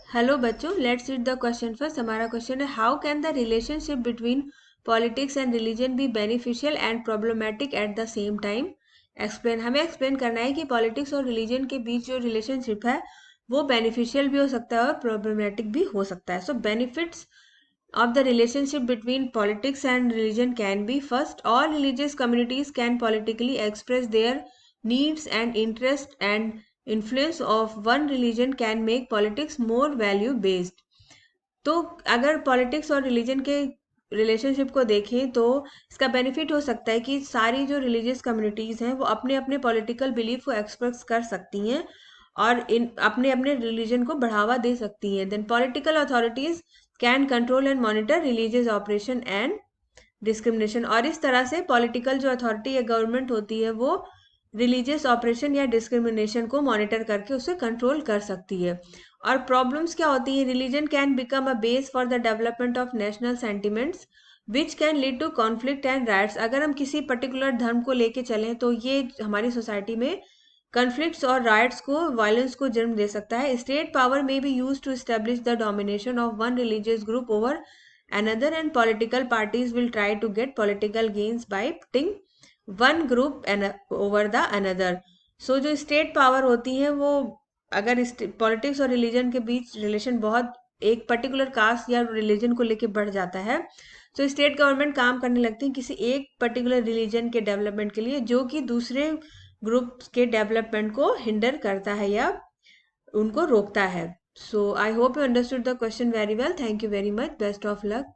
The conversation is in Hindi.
हेलो बच्चों, let's read the question first. हमारा क्वेश्चन है, how can the relationship between politics and religion be beneficial and problematic at the same time. Explain. हमें एक्सप्लेन करना है कि पॉलिटिक्स और रिलीजन के बीच जो रिलेशनशिप है वो बेनिफिशियल भी हो सकता है और प्रॉब्लमेटिक भी हो सकता है। सो benefits of the relationship between politics and religion can be: first, all religious communities can politically express their needs and interests, and influence of one religion can make politics more value based. तो अगर पॉलिटिक्स और रिलीजन के रिलेशनशिप को देखें तो इसका बेनिफिट हो सकता है कि सारी जो रिलीजियस कम्युनिटीज़ हैं वो अपने अपने पॉलिटिकल बिलीफ को एक्सप्रेस कर सकती हैं और इन अपने अपने रिलीजन को बढ़ावा दे सकती हैं। Then political authorities can control and monitor religious operation and discrimination. और इस तरह से पॉलिटिकल जो अथॉरिटी या गवर्नमेंट होती है वो रिलीजियस ऑपरेशन या डिस्क्रिमिनेशन को मॉनिटर करके उसे कंट्रोल कर सकती है। और प्रॉब्लम्स क्या होती है? Religion can become a base for the development of national sentiments which can lead to conflict and riots. अगर हम किसी पर्टिकुलर धर्म को लेके चलें तो ये हमारी सोसाइटी में कन्फ्लिक्ट्स और राइट्स को, वायलेंस को जन्म दे सकता है। State power may be used to establish the domination of one religious group over another, and political parties will try to get political gains by putting one group over the another. So जो स्टेट पावर होती है वो, अगर पॉलिटिक्स और रिलीजन के बीच रिलेशन बहुत एक पर्टिकुलर कास्ट या रिलीजन को लेके बढ़ जाता है तो स्टेट गवर्नमेंट काम करने लगती है किसी एक पर्टिकुलर रिलीजन के डेवलपमेंट के लिए, जो कि दूसरे ग्रुप के डेवलपमेंट को हिंडर करता है या उनको रोकता है। So I hope you understood the question very well. Thank you very much. Best of luck.